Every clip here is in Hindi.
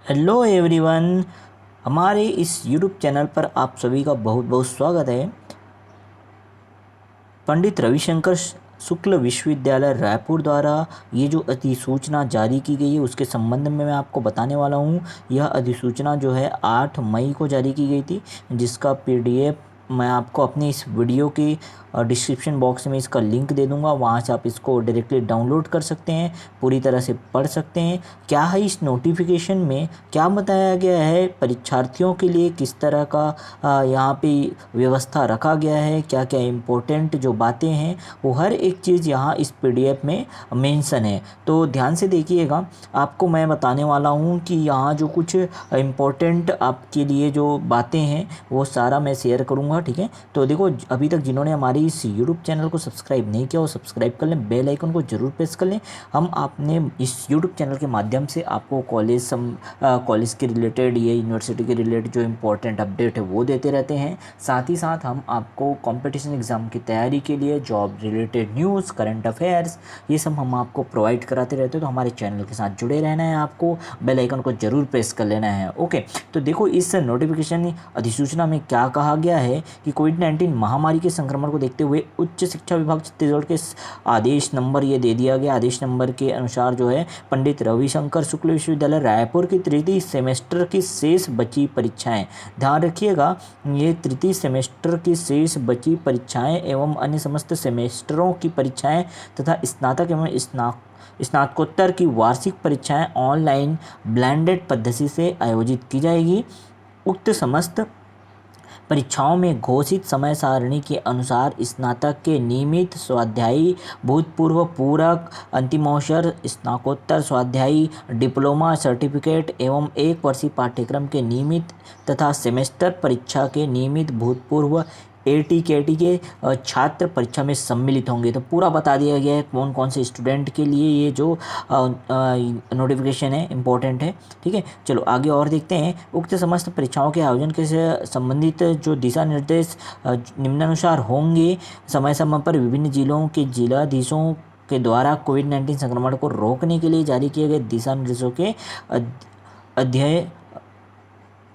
Hello everyone. हमारे इस यूट्यूब चैनल पर आप सभी का बहुत बहुत स्वागत है। पंडित रविशंकर शुक्ल विश्वविद्यालय रायपुर द्वारा ये जो अधिसूचना जारी की गई है उसके संबंध में मैं आपको बताने वाला हूँ। यह अधिसूचना जो है 8 मई को जारी की गई थी, जिसका पीडीएफ मैं आपको अपनी इस वीडियो की डिस्क्रिप्शन बॉक्स में इसका लिंक दे दूंगा। वहाँ से आप इसको डायरेक्टली डाउनलोड कर सकते हैं, पूरी तरह से पढ़ सकते हैं। क्या है इस नोटिफिकेशन में, क्या बताया गया है, परीक्षार्थियों के लिए किस तरह का यहाँ पे व्यवस्था रखा गया है, क्या क्या इम्पोर्टेंट जो बातें हैं वो हर एक चीज़ यहाँ इस पीडीएफ में मेंशन है। तो ध्यान से देखिएगा, आपको मैं बताने वाला हूँ कि यहाँ जो कुछ इम्पोर्टेंट आपके लिए जो बातें हैं वो सारा मैं शेयर करूँगा। ठीक है, तो देखो, अभी तक जिन्होंने हमारी इस यूट्यूब चैनल को सब्सक्राइब नहीं किया वो सब्सक्राइब कर लें, बेल आइकन को जरूर प्रेस कर लें। हम आपने इस यूट्यूब चैनल के माध्यम से आपको कॉलेज के रिलेटेड, ये यूनिवर्सिटी के रिलेटेड जो इम्पोर्टेंट अपडेट है वो देते रहते हैं। साथ ही साथ हम आपको कंपटीशन एग्ज़ाम की तैयारी के लिए job related news, current affairs, ये सब हम आपको प्रोवाइड कराते रहते हैं। तो हमारे चैनल के साथ जुड़े रहना है, आपको बेल आइकन को जरूर प्रेस कर लेना है। ओके, तो देखो, इस नोटिफिकेशन अधिसूचना में क्या कहा गया है कि कोविड-19 महामारी के संक्रमण को देखते हुए उच्च शिक्षा विभाग छत्तीसगढ़ के आदेश नंबर ये दे दिया गया। आदेश नंबर के अनुसार जो है पंडित रविशंकर शुक्ल विश्वविद्यालय रायपुर की तृतीय सेमेस्टर की शेष बची परीक्षाएं, ध्यान रखिएगा, ये तृतीय सेमेस्टर की शेष बची परीक्षाएं एवं अन्य समस्त सेमेस्टरों की परीक्षाएं तथा स्नातक एवं स्नातकोत्तर की वार्षिक परीक्षाएं ऑनलाइन ब्लेंडेड पद्धति से आयोजित की जाएगी। उक्त समस्त परीक्षाओं में घोषित समय सारणी के अनुसार स्नातक के नियमित स्वाध्यायी, भूतपूर्व पूरक, अंतिमोत्तर, स्नातकोत्तर स्वाध्यायी, डिप्लोमा सर्टिफिकेट एवं एक वर्षीय पाठ्यक्रम के नियमित तथा सेमेस्टर परीक्षा के नियमित भूतपूर्व एटीकेटी के छात्र परीक्षा में सम्मिलित होंगे। तो पूरा बता दिया गया है कौन कौन से स्टूडेंट के लिए ये जो नोटिफिकेशन है इम्पोर्टेंट है। ठीक है, चलो आगे और देखते हैं। उक्त समस्त परीक्षाओं के आयोजन के से संबंधित जो दिशा निर्देश निम्नानुसार होंगे। समय समय पर विभिन्न जिलों के जिलाधीशों के द्वारा कोविड-19 संक्रमण को रोकने के लिए जारी किए गए दिशा निर्देशों के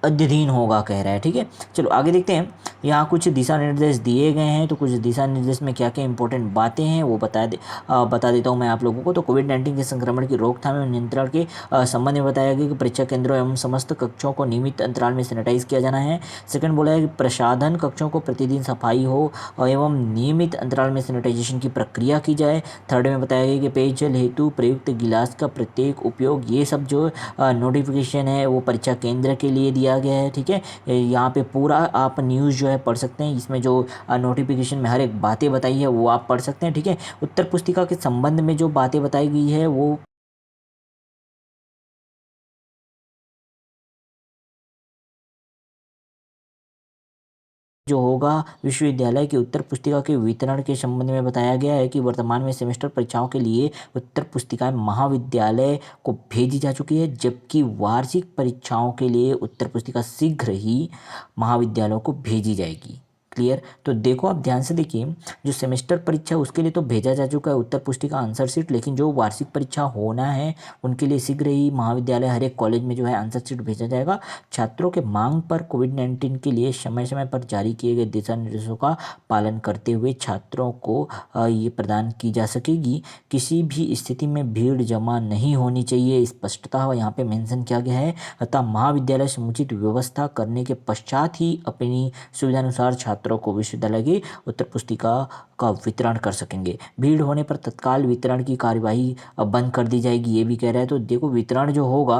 अध्ययन होगा, कह रहा है। ठीक है, चलो आगे देखते हैं। यहाँ कुछ दिशा निर्देश दिए गए हैं, तो कुछ दिशा निर्देश में क्या क्या इंपॉर्टेंट बातें हैं वो बता देता हूँ मैं आप लोगों को। तो कोविड-19 के संक्रमण की रोकथाम एवं नियंत्रण के संबंध में बताया गया कि परीक्षा केंद्रों एवं समस्त कक्षों को नियमित अंतराल में सैनिटाइज किया जाना है। सेकंड बोला है कि प्रसाधन कक्षों को प्रतिदिन सफाई हो एवं नियमित अंतराल में सैनिटाइजेशन की प्रक्रिया की जाए। थर्ड में बताया गया कि पेयजल हेतु प्रयुक्त गिलास का प्रत्येक उपयोग, ये सब जो नोटिफिकेशन है वो परीक्षा केंद्र के लिए दिया गया है। ठीक है, यहाँ पे पूरा आप न्यूज़ जो है पढ़ सकते हैं। इसमें जो नोटिफिकेशन में हर एक बातें बताई है वो आप पढ़ सकते हैं। ठीक है, उत्तर पुस्तिका के संबंध में जो बातें बताई गई है वो जो होगा विश्वविद्यालय की उत्तर पुस्तिका के वितरण के संबंध में बताया गया है कि वर्तमान में सेमेस्टर परीक्षाओं के लिए उत्तर पुस्तिकाएं महाविद्यालय को भेजी जा चुकी है, जबकि वार्षिक परीक्षाओं के लिए उत्तर पुस्तिका शीघ्र ही महाविद्यालयों को भेजी जाएगी। क्लियर? तो देखो, आप ध्यान से देखिए, जो सेमेस्टर परीक्षा उसके लिए तो भेजा जा चुका है उत्तर पुस्तिका आंसर शीट, लेकिन जो वार्षिक परीक्षा होना है उनके लिए शीघ्र ही महाविद्यालय हर एक कॉलेज में जो है आंसर शीट भेजा जाएगा। छात्रों के मांग पर कोविड-19 के लिए समय समय पर जारी किए गए दिशा निर्देशों का पालन करते हुए छात्रों को ये प्रदान की जा सकेगी। किसी भी स्थिति में भीड़ जमा नहीं होनी चाहिए, स्पष्टता यहाँ पे मेंशन किया गया है। अतः महाविद्यालय समुचित व्यवस्था करने के पश्चात ही अपनी सुविधानुसार छात्रों को विश्वविद्यालय की उत्तर पुस्तिका का वितरण कर सकेंगे। भीड़ होने पर तत्काल वितरण की कार्यवाही बंद कर दी जाएगी, ये भी कह रहा है। तो देखो, वितरण जो होगा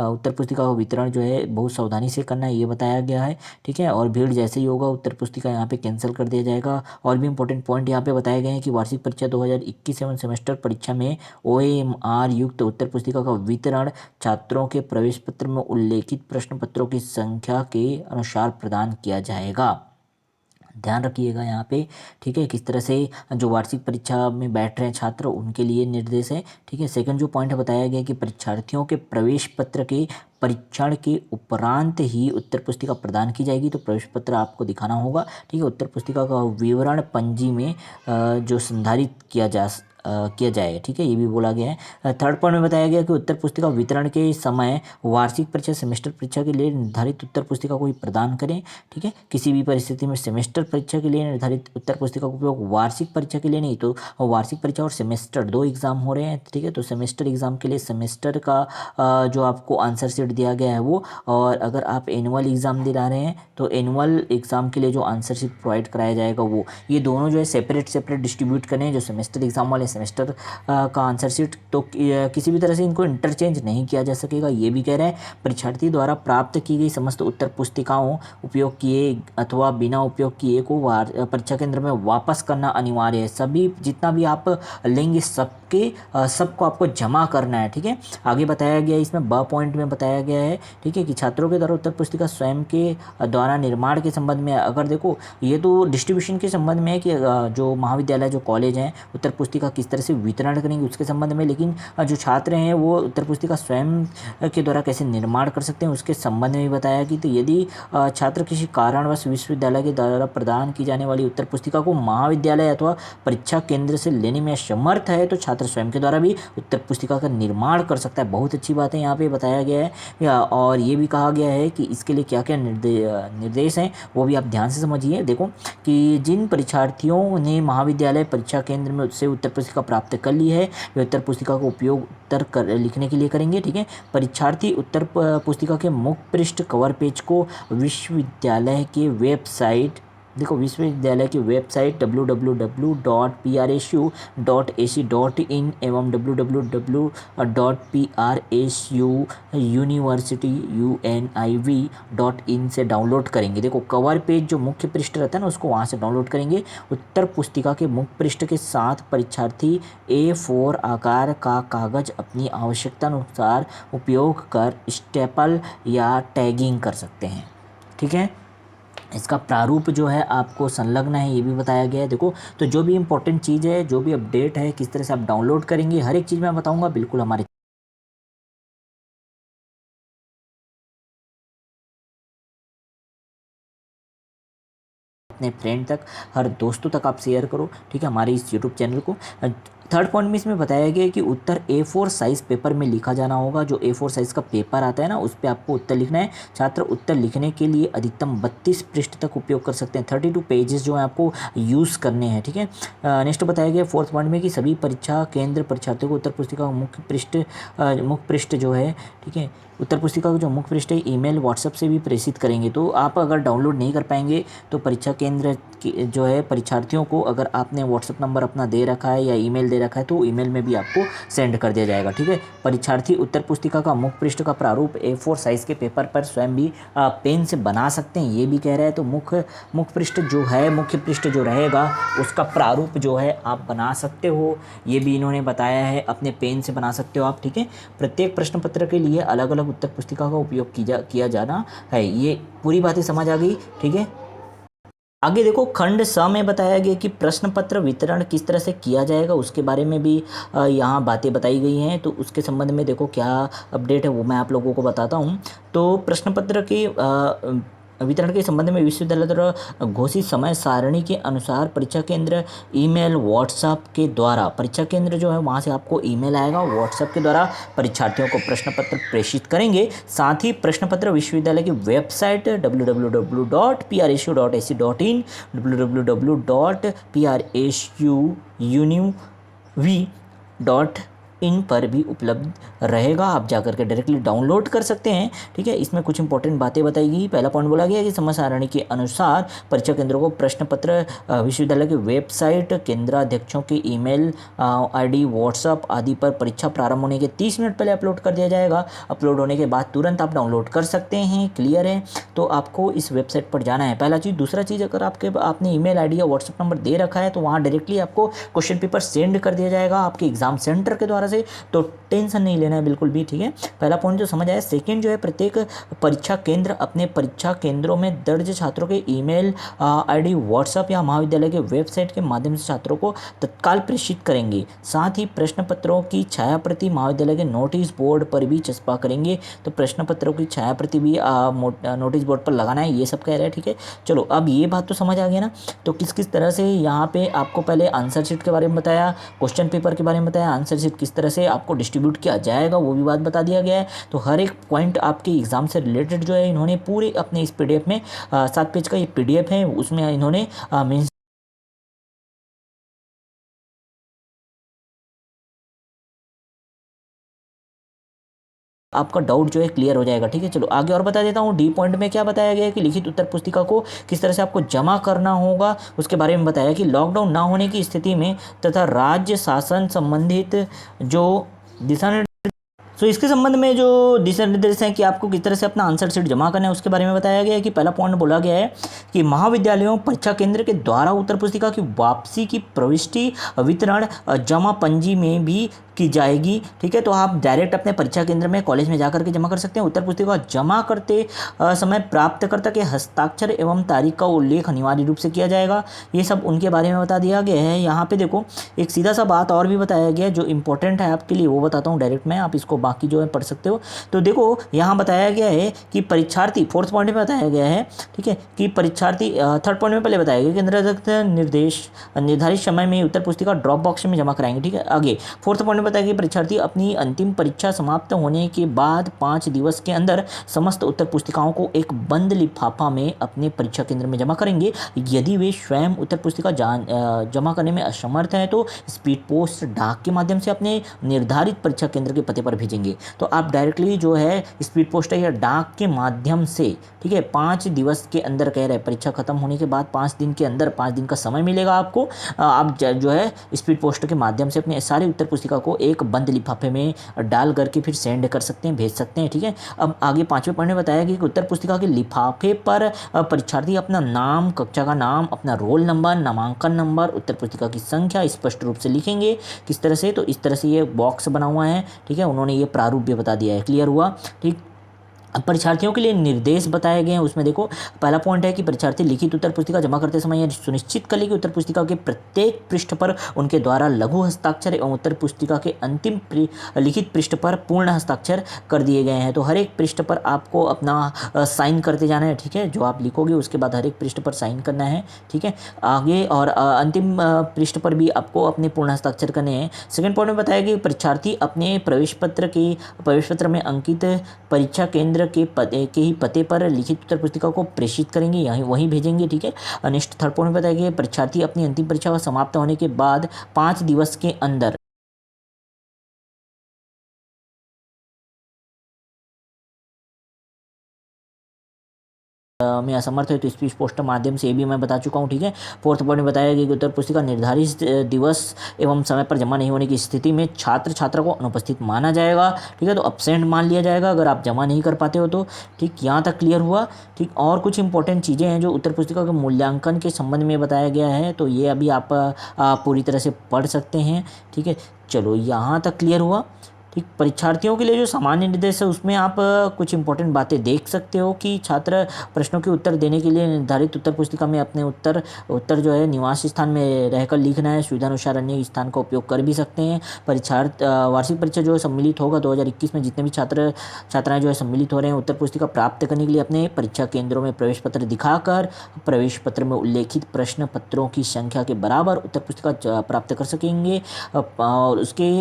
उत्तर पुस्तिका का वितरण जो है बहुत सावधानी से करना है, ये बताया गया है। ठीक है, और भीड़ जैसे ही होगा उत्तर पुस्तिका यहाँ पे कैंसिल कर दिया जाएगा। और भी इंपॉर्टेंट पॉइंट यहाँ पे बताए गए हैं कि वार्षिक परीक्षा 2021 एवं सेमेस्टर परीक्षा में OMR युक्त उत्तर पुस्तिका का वितरण छात्रों के प्रवेश पत्र में उल्लेखित प्रश्न पत्रों की संख्या के अनुसार प्रदान किया जाएगा। ध्यान रखिएगा यहाँ पे। ठीक है, किस तरह से जो वार्षिक परीक्षा में बैठ रहे हैं छात्र उनके लिए निर्देश है। ठीक है, सेकंड जो पॉइंट बताया गया कि परीक्षार्थियों के प्रवेश पत्र के परीक्षण के उपरांत ही उत्तर पुस्तिका प्रदान की जाएगी। तो प्रवेश पत्र आपको दिखाना होगा। ठीक है, उत्तर पुस्तिका का विवरण पंजी में जो संधारित किया किया जाएगा, ठीक है, ये भी बोला गया है। थर्ड पॉइंट में बताया गया कि उत्तर पुस्तिका वितरण के समय वार्षिक परीक्षा सेमेस्टर परीक्षा के लिए निर्धारित उत्तर पुस्तिका को ही प्रदान करें, ठीक है। किसी भी परिस्थिति में सेमेस्टर परीक्षा के लिए निर्धारित उत्तर पुस्तिका का उपयोग वार्षिक परीक्षा के लिए नहीं, तो वार्षिक परीक्षा और सेमेस्टर 2 एग्जाम हो रहे हैं, ठीक है। तो सेमेस्टर एग्जाम के लिए सेमेस्टर का जो आपको आंसर शीट दिया गया है वो, और अगर आप एनुअल एग्जाम दिला रहे हैं तो एनुअल एग्जाम के लिए जो आंसर शीट प्रोवाइड कराया जाएगा वो, ये दोनों जो है सेपरेट डिस्ट्रीब्यूट करें। जो सेमेस्टर एग्जाम वाले सेमेस्टर का आंसर शीट, तो किसी भी तरह से इनको इंटरचेंज नहीं किया जा सकेगा, ये भी कह रहे हैं। परीक्षार्थी द्वारा प्राप्त की गई समस्त उत्तर पुस्तिकाओं उपयोग किए अथवा बिना उपयोग किए को परीक्षा केंद्र में वापस करना अनिवार्य है। सभी जितना भी आप लेंगे सबको आपको जमा करना है, ठीक है। आगे बताया गया इसमें ब पॉइंट में बताया गया है, ठीक है, कि छात्रों के द्वारा उत्तर पुस्तिका स्वयं के द्वारा निर्माण के संबंध में, अगर देखो ये तो डिस्ट्रीब्यूशन के संबंध में है कि जो महाविद्यालय जो कॉलेज हैं उत्तर पुस्तिका किस तरह से वितरण करेंगे उसके संबंध में, लेकिन जो छात्र हैं वो उत्तर पुस्तिका स्वयं के द्वारा कैसे निर्माण कर सकते हैं उसके संबंध में बताया कि तो यदि छात्र किसी कारणवश विश्वविद्यालय के द्वारा प्रदान की जाने वाली उत्तर पुस्तिका को महाविद्यालय अथवा परीक्षा केंद्र से लेने में असमर्थ है तो छात्र स्वयं के द्वारा भी उत्तर पुस्तिका का निर्माण कर सकता है। बहुत अच्छी बात है यहाँ पे बताया गया है। और ये भी कहा गया है कि इसके लिए क्या क्या निर्देश हैं वो भी आप ध्यान से समझिए। देखो कि जिन परीक्षार्थियों ने महाविद्यालय परीक्षा केंद्र में उससे उत्तर पुस्तिका प्राप्त कर ली है वे उत्तर पुस्तिका का उपयोग लिखने के लिए करेंगे, ठीक है। परीक्षार्थी उत्तर पुस्तिका के मुख्य पृष्ठ कवर पेज को विश्वविद्यालय के वेबसाइट, देखो विश्वविद्यालय की वेबसाइट www.prsu.ac.in एवं www.prsu.university.univ.in से डाउनलोड करेंगे। देखो कवर पेज जो मुख्य पृष्ठ रहता है ना उसको वहाँ से डाउनलोड करेंगे। उत्तर पुस्तिका के मुख्य पृष्ठ के साथ परीक्षार्थी A4 आकार का कागज़ अपनी आवश्यकता अनुसार उपयोग कर स्टेपल या टैगिंग कर सकते हैं, ठीक है। इसका प्रारूप जो है आपको संलग्न है, ये भी बताया गया है। देखो तो जो भी इंपॉर्टेंट चीज़ है, जो भी अपडेट है, किस तरह से आप डाउनलोड करेंगे, हर एक चीज़ मैं बताऊंगा बिल्कुल हमारे अपने फ्रेंड तक, हर दोस्तों तक आप शेयर करो, ठीक है, हमारे इस यूट्यूब चैनल को। थर्ड पॉइंट में इसमें बताया गया है कि उत्तर A4 साइज़ पेपर में लिखा जाना होगा। जो A4 साइज़ का पेपर आता है ना उस पर आपको उत्तर लिखना है। छात्र उत्तर लिखने के लिए अधिकतम 32 पृष्ठ तक उपयोग कर सकते हैं। 32 पेजेस जो है आपको यूज़ करने हैं, ठीक है। नेक्स्ट बताया गया फोर्थ पॉइंट में कि सभी परीक्षा केंद्र परीक्षार्थियों को उत्तर पुस्तिका का मुख्य पृष्ठ जो है, ठीक है, उत्तर पुस्तिका का जो मुख्य पृष्ठ है ईमेल व्हाट्सएप से भी प्रेषित करेंगे। तो आप अगर डाउनलोड नहीं कर पाएंगे तो परीक्षा केंद्र की जो है परीक्षार्थियों को अगर आपने व्हाट्सएप नंबर अपना दे रखा है या ईमेल दे रखा है तो ईमेल में भी आपको सेंड कर दिया जाएगा, ठीक है। परीक्षार्थी उत्तर पुस्तिका का मुख्य पृष्ठ का प्रारूप A4 साइज़ के पेपर पर स्वयं भी पेन से बना सकते हैं, ये भी कह रहा है। तो मुख्य पृष्ठ जो है, मुख्य पृष्ठ जो रहेगा उसका प्रारूप जो है आप बना सकते हो, ये भी इन्होंने बताया है, अपने पेन से बना सकते हो आप, ठीक है। प्रत्येक प्रश्न पत्र के लिए अलग अलग उत्तर पुस्तिका का उपयोग किया जाना है। ये पूरी बातें समझ आ गई, ठीक है। आगे देखो खंड स में बताया गया कि प्रश्न पत्र वितरण किस तरह से किया जाएगा उसके बारे में भी यहाँ बातें बताई गई हैं। तो उसके संबंध में देखो क्या अपडेट है वो मैं आप लोगों को बताता हूँ। तो प्रश्न पत्र के वितरण के संबंध में विश्वविद्यालय द्वारा घोषित समय सारणी के अनुसार परीक्षा केंद्र ईमेल व्हाट्सएप के द्वारा, परीक्षा केंद्र जो है वहाँ से आपको ईमेल आएगा, व्हाट्सएप के द्वारा परीक्षार्थियों को प्रश्न पत्र प्रेषित करेंगे। साथ ही प्रश्न पत्र विश्वविद्यालय की वेबसाइट www.prsu.ac.in www.prsu.univ.in पर भी उपलब्ध रहेगा, आप जाकर के डायरेक्टली डाउनलोड कर सकते हैं, ठीक है। इसमें कुछ इंपॉर्टेंट बातें बताई गई। पहला पॉइंट बोला गया कि समय सारणी के अनुसार परीक्षा केंद्रों को प्रश्न पत्र विश्वविद्यालय की वेबसाइट, केंद्राध्यक्षों के ईमेल आईडी, व्हाट्सएप आदि पर परीक्षा प्रारंभ होने के 30 मिनट पहले अपलोड कर दिया जाएगा। अपलोड होने के बाद तुरंत आप डाउनलोड कर सकते हैं, क्लियर है। तो आपको इस वेबसाइट पर जाना है, पहला चीज़। दूसरा चीज़, अगर आपने ईमेल आईडी या व्हाट्सएप नंबर दे रखा है तो वहाँ डायरेक्टली आपको क्वेश्चन पेपर सेंड कर दिया जाएगा आपके एग्जाम सेंटर के द्वारा से। से, तो टेंशन नहीं लेना है बिल्कुल भी, ठीक है। पहला पॉइंट जो समझ आया। सेकंड जो है, प्रत्येक परीक्षा केंद्र अपने परीक्षा केंद्रों में दर्ज छात्रों के ईमेल आईडी, व्हाट्सएप या महाविद्यालय के वेबसाइट के माध्यम से छात्रों को तत्काल प्रेषित करेंगे। साथ ही प्रश्न पत्रों की छायाप्रति महाविद्यालय के नोटिस बोर्ड पर भी चस्पा करेंगे। तो प्रश्न पत्रों की छायाप्रति भी नोटिस बोर्ड पर लगाना है, ये सब कह रहे हैं, ठीक है। चलो, अब ये बात तो समझ आ गया ना। तो किस किस तरह से यहाँ पे आपको पहले आंसर शीट के बारे में बताया, क्वेश्चन पेपर के बारे में बताया, आंसर शीट किस तरह से आपको डिस्ट्रीब्यूट किया जाएगा वो भी बात बता दिया गया है। तो हर एक पॉइंट आपके एग्जाम से रिलेटेड जो है इन्होंने पूरे अपने इस पीडीएफ में 7 पेज का ये पीडीएफ है, उसमें इन्होंने मीन्स आपका डाउट जो है क्लियर हो जाएगा, ठीक है। चलो आगे और बता देता हूँ। डी पॉइंट में क्या बताया गया है कि लिखित उत्तर पुस्तिका को किस तरह से आपको जमा करना होगा, उसके बारे में बताया कि लॉकडाउन ना होने की स्थिति में तथा राज्य शासन संबंधित जो दिशा तो इसके संबंध में जो दिशा निर्देश हैं कि आपको किस तरह से अपना आंसर शीट जमा करना है, उसके बारे में बताया गया है कि पहला पॉइंट बोला गया है कि महाविद्यालयों परीक्षा केंद्र के द्वारा उत्तर पुस्तिका की वापसी की प्रविष्टि वितरण जमा पंजी में भी की जाएगी, ठीक है। तो आप डायरेक्ट अपने परीक्षा केंद्र में कॉलेज में जाकर के जमा कर सकते हैं। उत्तर पुस्तिका जमा करते समय प्राप्तकर्ता के हस्ताक्षर एवं तारीख का उल्लेख अनिवार्य रूप से किया जाएगा। ये सब उनके बारे में बता दिया गया है। यहाँ पे देखो एक सीधा सा बात और भी बताया गया है जो इंपॉर्टेंट है आपके लिए, वो बताता हूँ डायरेक्ट में, आप इसको बाकी जो है पढ़ सकते हो। तो देखो यहाँ बताया गया है कि परीक्षार्थी, फोर्थ पॉइंट में बताया गया है, ठीक है, कि परीक्षार्थी, थर्ड पॉइंट में पहले बताया गया कि केंद्र निर्देश निर्धारित समय में उत्तर पुस्तिका ड्रॉप बॉक्स में जमा कराएंगे, ठीक है। आगे फोर्थ पॉइंट में बताया कि परीक्षार्थी अपनी अंतिम परीक्षा समाप्त होने के बाद 5 दिवस के अंदर समस्त उत्तर पुस्तिकाओं को एक बंद लिफाफा में अपने परीक्षा केंद्र में जमा करेंगे। यदि वे स्वयं उत्तर पुस्तिका जमा करने में असमर्थ हैं तो स्पीड पोस्ट डाक के माध्यम से अपने निर्धारित परीक्षा केंद्र के पते पर भेजेंगे। तो आप डायरेक्टली जो है स्पीड पोस्ट या डाक के माध्यम से, ठीक है, 5 दिवस के अंदर कह रहे हैं, परीक्षा खत्म होने के बाद 5 दिन के अंदर, 5 दिन का समय मिलेगा आपको, आप जो है स्पीड पोस्ट के माध्यम से अपने सारी उत्तर पुस्तिका को एक बंद लिफाफे में डाल करके फिर सेंड कर सकते हैं, भेज सकते हैं, ठीक है। अब आगे 5वें पॉइंट में बताया कि उत्तर पुस्तिका के लिफाफे पर परीक्षार्थी अपना नाम, कक्षा का नाम, अपना रोल नंबर, नामांकन नंबर, उत्तर पुस्तिका की संख्या स्पष्ट रूप से लिखेंगे। किस तरह से, तो इस तरह से ये बॉक्स बना हुआ है, ठीक है, उन्होंने ये प्रारूप भी बता दिया है। क्लियर हुआ, ठीक। अब परीक्षार्थियों के लिए निर्देश बताए गए हैं। उसमें देखो पहला पॉइंट है कि परीक्षार्थी लिखित उत्तर पुस्तिका जमा करते समय यह सुनिश्चित कर ले कि उत्तर पुस्तिका के प्रत्येक पृष्ठ पर उनके द्वारा लघु हस्ताक्षर एवं उत्तर पुस्तिका के अंतिम लिखित पृष्ठ पर पूर्ण हस्ताक्षर कर दिए गए हैं। तो हर एक पृष्ठ पर आपको अपना साइन करते जाना है, ठीक है। जो आप लिखोगे उसके बाद हर एक पृष्ठ पर साइन करना है, ठीक है। आगे और अंतिम पृष्ठ पर भी आपको अपने पूर्ण हस्ताक्षर करने हैं। सेकेंड पॉइंट में बताया कि परीक्षार्थी अपने प्रवेश पत्र में अंकित परीक्षा केंद्र के ही पते पर लिखित उत्तर पुस्तिका को प्रेषित करेंगे, यहीं वहीं भेजेंगे, ठीक है। नेक्स्ट थर्ड पॉइंट में बताया कि परीक्षार्थी अपनी अंतिम परीक्षा समाप्त होने के बाद 5 दिवस के अंदर में असमर्थ है तो स्पीड पोस्ट माध्यम से, ये भी मैं बता चुका हूँ, ठीक है। फोर्थ पॉइंट में बताया गया कि उत्तर पुस्तिका निर्धारित दिवस एवं समय पर जमा नहीं होने की स्थिति में छात्रा को अनुपस्थित माना जाएगा, ठीक है। तो अब्सेंट मान लिया जाएगा अगर आप जमा नहीं कर पाते हो तो, ठीक। यहाँ तक क्लियर हुआ, ठीक। और कुछ इंपॉर्टेंट चीज़ें हैं जो उत्तर पुस्तिका के मूल्यांकन के संबंध में बताया गया है, तो ये अभी आप पूरी तरह से पढ़ सकते हैं, ठीक है। चलो यहाँ तक क्लियर हुआ, ठीक। परीक्षार्थियों के लिए जो सामान्य निर्देश है उसमें आप कुछ इंपॉर्टेंट बातें देख सकते हो कि छात्र प्रश्नों के उत्तर देने के लिए निर्धारित उत्तर पुस्तिका में अपने उत्तर जो है निवास स्थान में रहकर लिखना है। सुविधानुसार अन्य स्थान का उपयोग कर भी सकते हैं। वार्षिक परीक्षा जो है सम्मिलित होगा 2021 में जितने भी छात्राएं जो है सम्मिलित हो रहे हैं, उत्तर पुस्तिका प्राप्त करने के लिए अपने परीक्षा केंद्रों में प्रवेश पत्र दिखाकर प्रवेश पत्र में उल्लेखित प्रश्न पत्रों की संख्या के बराबर उत्तर पुस्तिका प्राप्त कर सकेंगे और उसके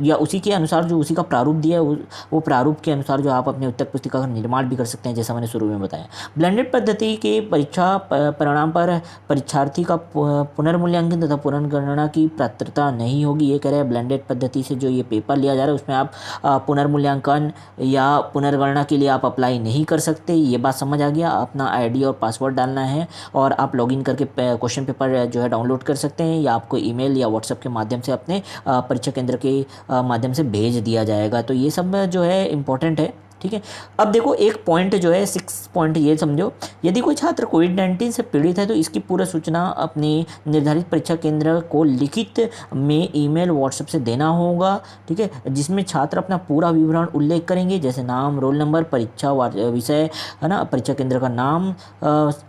या उसी के अनुसार जो उसी का प्रारूप दिया है वो प्रारूप के अनुसार जो आप अपने उत्तर पुस्तिका का निर्माण भी कर सकते हैं, जैसा मैंने शुरू में बताया। ब्लेंडेड पद्धति के परीक्षा परिणाम पर परीक्षार्थी का पुनर्मूल्यांकन तथा पुनर्गणना की पात्रता नहीं होगी, ये कह रहे हैं। ब्लेंडेड पद्धति से जो ये पेपर लिया जा रहा है उसमें आप पुनर्मूल्यांकन या पुनर्गणना के लिए आप अप्लाई नहीं कर सकते, ये बात समझ आ गया। अपना ID और पासवर्ड डालना है और आप लॉगिन करके क्वेश्चन पेपर जो है डाउनलोड कर सकते हैं या आपको ईमेल या व्हाट्सएप के माध्यम से अपने परीक्षा केंद्र के माध्यम से भेज दिया जाएगा। तो ये सब जो है इम्पोर्टेंट है, ठीक है। अब देखो एक पॉइंट जो है 6 पॉइंट ये समझो, यदि कोई छात्र कोविड-19 से पीड़ित है तो इसकी पूरा सूचना अपनी निर्धारित परीक्षा केंद्र को लिखित में ईमेल व्हाट्सएप से देना होगा, ठीक है, जिसमें छात्र अपना पूरा विवरण उल्लेख करेंगे, जैसे नाम, रोल नंबर, परीक्षा विषय, है ना, परीक्षा केंद्र का नाम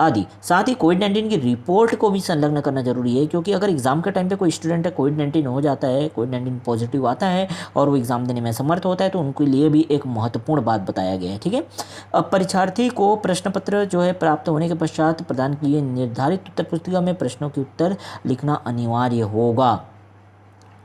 आदि। साथ ही कोविड-19 की रिपोर्ट को भी संलग्न करना जरूरी है, क्योंकि अगर एग्जाम के टाइम पे कोई स्टूडेंट है कोविड-19 हो जाता है, कोविड-19 पॉजिटिव आता है और वो एग्जाम देने में समर्थ होता है, तो उनके लिए भी एक महत्वपूर्ण बात बताया गया है, ठीक है। अब परीक्षार्थी को प्रश्न पत्र जो है प्राप्त होने के पश्चात प्रदान किए निर्धारित उत्तर पुस्तिका में प्रश्नों के उत्तर लिखना अनिवार्य होगा,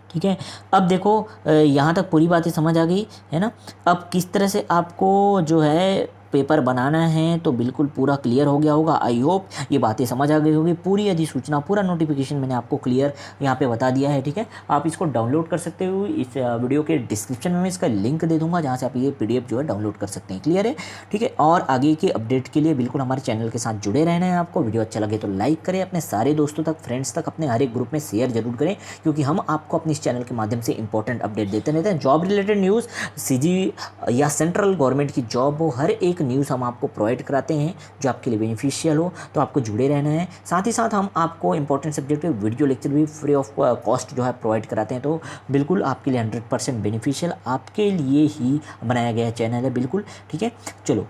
ठीक है। अब देखो यहाँ तक पूरी बातें समझ आ गई है ना। अब किस तरह से आपको जो है पेपर बनाना है तो बिल्कुल पूरा क्लियर हो गया होगा। आई होप ये बातें समझ आ गई होगी। पूरी अधिसूचना, पूरा नोटिफिकेशन मैंने आपको क्लियर यहाँ पे बता दिया है, ठीक है। आप इसको डाउनलोड कर सकते हो, इस वीडियो के डिस्क्रिप्शन में मैं इसका लिंक दे दूंगा जहाँ से आप ये PDF जो है डाउनलोड कर सकते हैं। क्लियर है, ठीक है। और आगे के अपडेट के लिए बिल्कुल हमारे चैनल के साथ जुड़े रहना है आपको। वीडियो अच्छा लगे तो लाइक करें, अपने सारे दोस्तों तक, फ्रेंड्स तक, अपने हर एक ग्रुप में शेयर जरूर करें, क्योंकि हम आपको अपने इस चैनल के माध्यम से इंपॉर्टेंट अपडेट देते रहते हैं। जॉब रिलेटेड न्यूज़, CG या सेंट्रल गवर्नमेंट की जॉब हो, हर एक न्यूज़ हम आपको प्रोवाइड कराते हैं जो आपके लिए बेनिफिशियल हो, तो आपको जुड़े रहना है। साथ ही साथ हम आपको इंपॉर्टेंट सब्जेक्ट पे वीडियो लेक्चर भी फ्री ऑफ कॉस्ट जो है प्रोवाइड कराते हैं, तो बिल्कुल आपके लिए 100% बेनिफिशियल आपके लिए ही बनाया गया चैनल है, बिल्कुल, ठीक है। चलो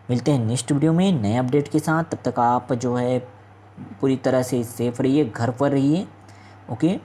मिलते हैं नेक्स्ट वीडियो में नए अपडेट के साथ। तब तक आप जो है पूरी तरह से सेफ रहिए, घर पर रहिए। ओके।